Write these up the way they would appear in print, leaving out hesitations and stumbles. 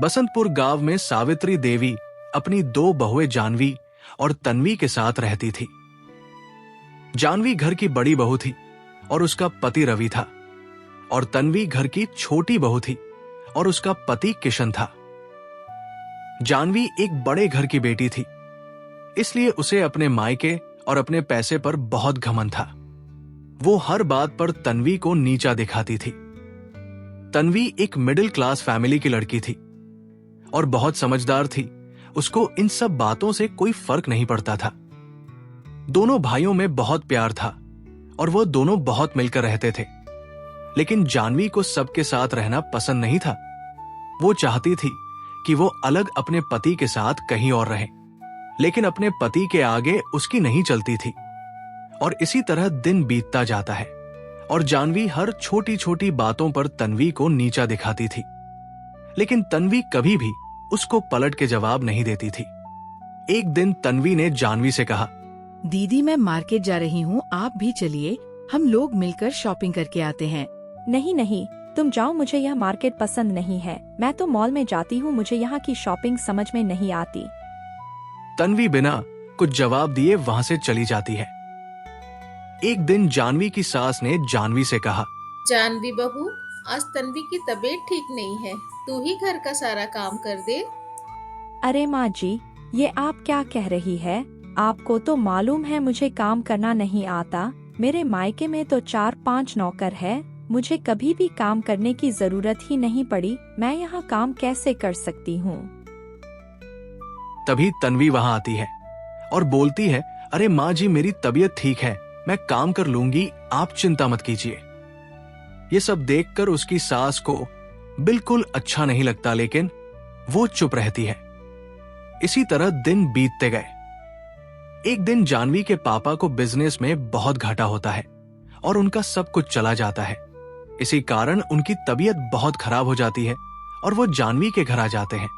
बसंतपुर गांव में सावित्री देवी अपनी दो बहुएं जानवी और तन्वी के साथ रहती थी। जानवी घर की बड़ी बहू थी और उसका पति रवि था, और तन्वी घर की छोटी बहू थी और उसका पति किशन था। जानवी एक बड़े घर की बेटी थी, इसलिए उसे अपने मायके और अपने पैसे पर बहुत घमंड था। वो हर बात पर तन्वी को नीचा दिखाती थी। तन्वी एक मिडिल क्लास फैमिली की लड़की थी और बहुत समझदार थी। उसको इन सब बातों से कोई फर्क नहीं पड़ता था। दोनों भाइयों में बहुत प्यार था और वो दोनों बहुत मिलकर रहते थे। लेकिन जानवी को सबके साथ रहना पसंद नहीं था। वो चाहती थी कि वो अलग अपने पति के साथ कहीं और रहे, लेकिन अपने पति के आगे उसकी नहीं चलती थी। और इसी तरह दिन बीतता जाता है और जानवी हर छोटी छोटी बातों पर तन्वी को नीचा दिखाती थी। लेकिन तन्वी कभी भी उसको पलट के जवाब नहीं देती थी। एक दिन तन्वी ने जानवी से कहा, दीदी मैं मार्केट जा रही हूँ, आप भी चलिए, हम लोग मिलकर शॉपिंग करके आते हैं। नहीं नहीं, तुम जाओ, मुझे यह मार्केट पसंद नहीं है। मैं तो मॉल में जाती हूँ, मुझे यहाँ की शॉपिंग समझ में नहीं आती। तन्वी बिना कुछ जवाब दिए वहां से चली जाती है। एक दिन जानवी की सास ने जानवी से कहा, जानवी बहू, आज तन्वी की तबीयत ठीक नहीं है, तू ही घर का सारा काम कर दे। अरे माँ जी, ये आप क्या कह रही है? आपको तो मालूम है मुझे काम करना नहीं आता। मेरे मायके में तो 4-5 नौकर है, मुझे कभी भी काम करने की जरूरत ही नहीं पड़ी। मैं यहाँ काम कैसे कर सकती हूँ? तभी तन्वी वहां आती है और बोलती है, अरे माँ जी, मेरी तबीयत ठीक है, मैं काम कर लूंगी, आप चिंता मत कीजिए। ये सब देखकर उसकी सास को बिल्कुल अच्छा नहीं लगता, लेकिन वो चुप रहती है। इसी तरह दिन बीतते गए। एक दिन जानवी के पापा को बिजनेस में बहुत घाटा होता है और उनका सब कुछ चला जाता है। इसी कारण उनकी तबीयत बहुत खराब हो जाती है और वो जानवी के घर आ जाते हैं।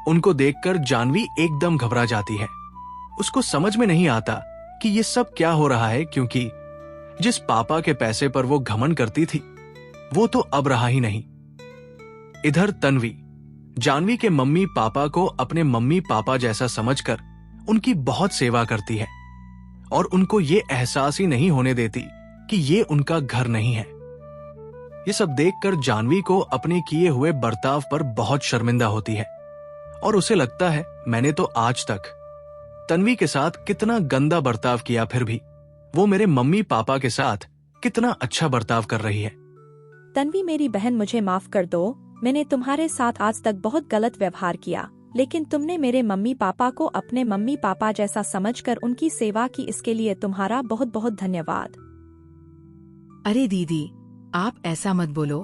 उनको देखकर जानवी एकदम घबरा जाती है। उसको समझ में नहीं आता कि ये सब क्या हो रहा है, क्योंकि जिस पापा के पैसे पर वो घमंड करती थी वो तो अब रहा ही नहीं। इधर तन्वी जानवी के मम्मी पापा को अपने मम्मी पापा जैसा समझकर उनकी बहुत सेवा करती है और उनको ये एहसास ही नहीं होने देती कि ये उनका घर नहीं है। ये सब देखकर जानवी को अपने किए हुए बर्ताव पर बहुत शर्मिंदा होती है और उसे लगता है, मैंने तो आज तक तन्वी के साथ कितना गंदा बर्ताव किया, फिर भी वो मेरे मम्मी पापा के साथ कितना अच्छा बर्ताव कर रही है। तन्वी मेरी बहन, मुझे माफ कर दो। मैंने तुम्हारे साथ आज तक बहुत गलत व्यवहार किया, लेकिन तुमने मेरे मम्मी पापा को अपने मम्मी पापा जैसा समझकर उनकी सेवा की, इसके लिए तुम्हारा बहुत बहुत धन्यवाद। अरे दीदी, आप ऐसा मत बोलो।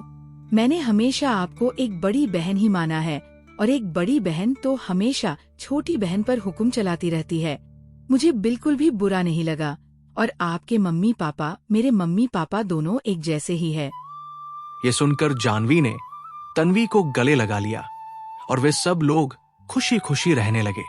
मैंने हमेशा आपको एक बड़ी बहन ही माना है और एक बड़ी बहन तो हमेशा छोटी बहन पर हुक्म चलाती रहती है। मुझे बिल्कुल भी बुरा नहीं लगा और आपके मम्मी पापा मेरे मम्मी पापा दोनों एक जैसे ही है। ये सुनकर जानवी ने तन्वी को गले लगा लिया और वे सब लोग खुशी खुशी रहने लगे।